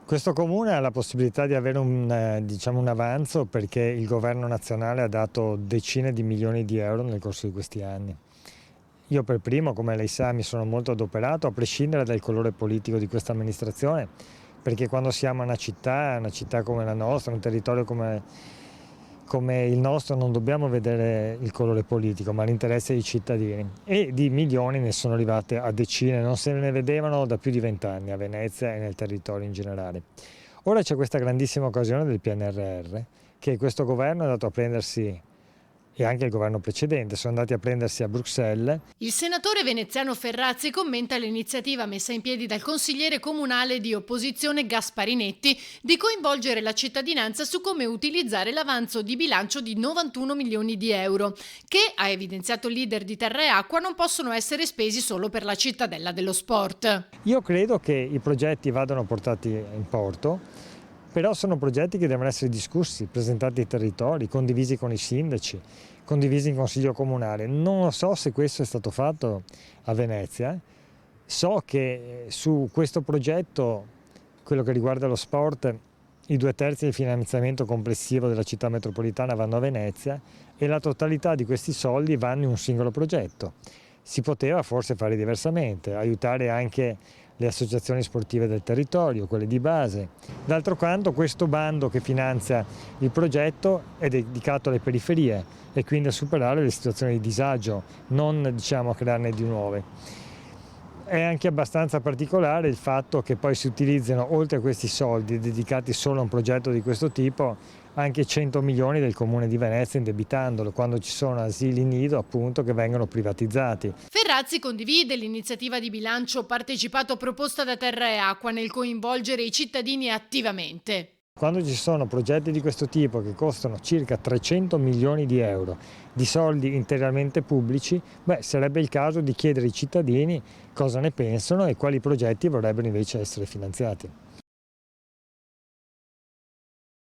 Questo comune ha la possibilità di avere un avanzo perché il governo nazionale ha dato decine di milioni di euro nel corso di questi anni. Io per primo, come lei sa, mi sono molto adoperato, a prescindere dal colore politico di questa amministrazione, perché quando siamo una città come la nostra, un territorio come il nostro, non dobbiamo vedere il colore politico, ma l'interesse dei cittadini. E di milioni ne sono arrivate a decine, non se ne vedevano da più di 20 anni a Venezia e nel territorio in generale. Ora c'è questa grandissima occasione del PNRR, che questo governo è andato a prendersi, e anche il governo precedente, sono andati a prendersi a Bruxelles. Il senatore veneziano Ferrazzi commenta l'iniziativa messa in piedi dal consigliere comunale di opposizione Gasparinetti di coinvolgere la cittadinanza su come utilizzare l'avanzo di bilancio di 91 milioni di euro, che, ha evidenziato il leader di Terra e Acqua, non possono essere spesi solo per la cittadella dello sport. Io credo che i progetti vadano portati in porto, però sono progetti che devono essere discussi, presentati ai territori, condivisi con i sindaci, condivisi in consiglio comunale. Non so se questo è stato fatto a Venezia. So che su questo progetto, quello che riguarda lo sport, i 2/3 del finanziamento complessivo della città metropolitana vanno a Venezia e la totalità di questi soldi vanno in un singolo progetto. Si poteva forse fare diversamente, aiutare anche le associazioni sportive del territorio, quelle di base. D'altro canto questo bando che finanzia il progetto è dedicato alle periferie e quindi a superare le situazioni di disagio, non a crearne di nuove. È anche abbastanza particolare il fatto che poi si utilizzino, oltre a questi soldi dedicati solo a un progetto di questo tipo, anche 100 milioni del Comune di Venezia indebitandolo, quando ci sono asili nido appunto che vengono privatizzati. Ferrazzi condivide l'iniziativa di bilancio partecipato proposta da Terra e Acqua nel coinvolgere i cittadini attivamente. Quando ci sono progetti di questo tipo che costano circa 300 milioni di euro di soldi interamente pubblici, sarebbe il caso di chiedere ai cittadini cosa ne pensano e quali progetti vorrebbero invece essere finanziati.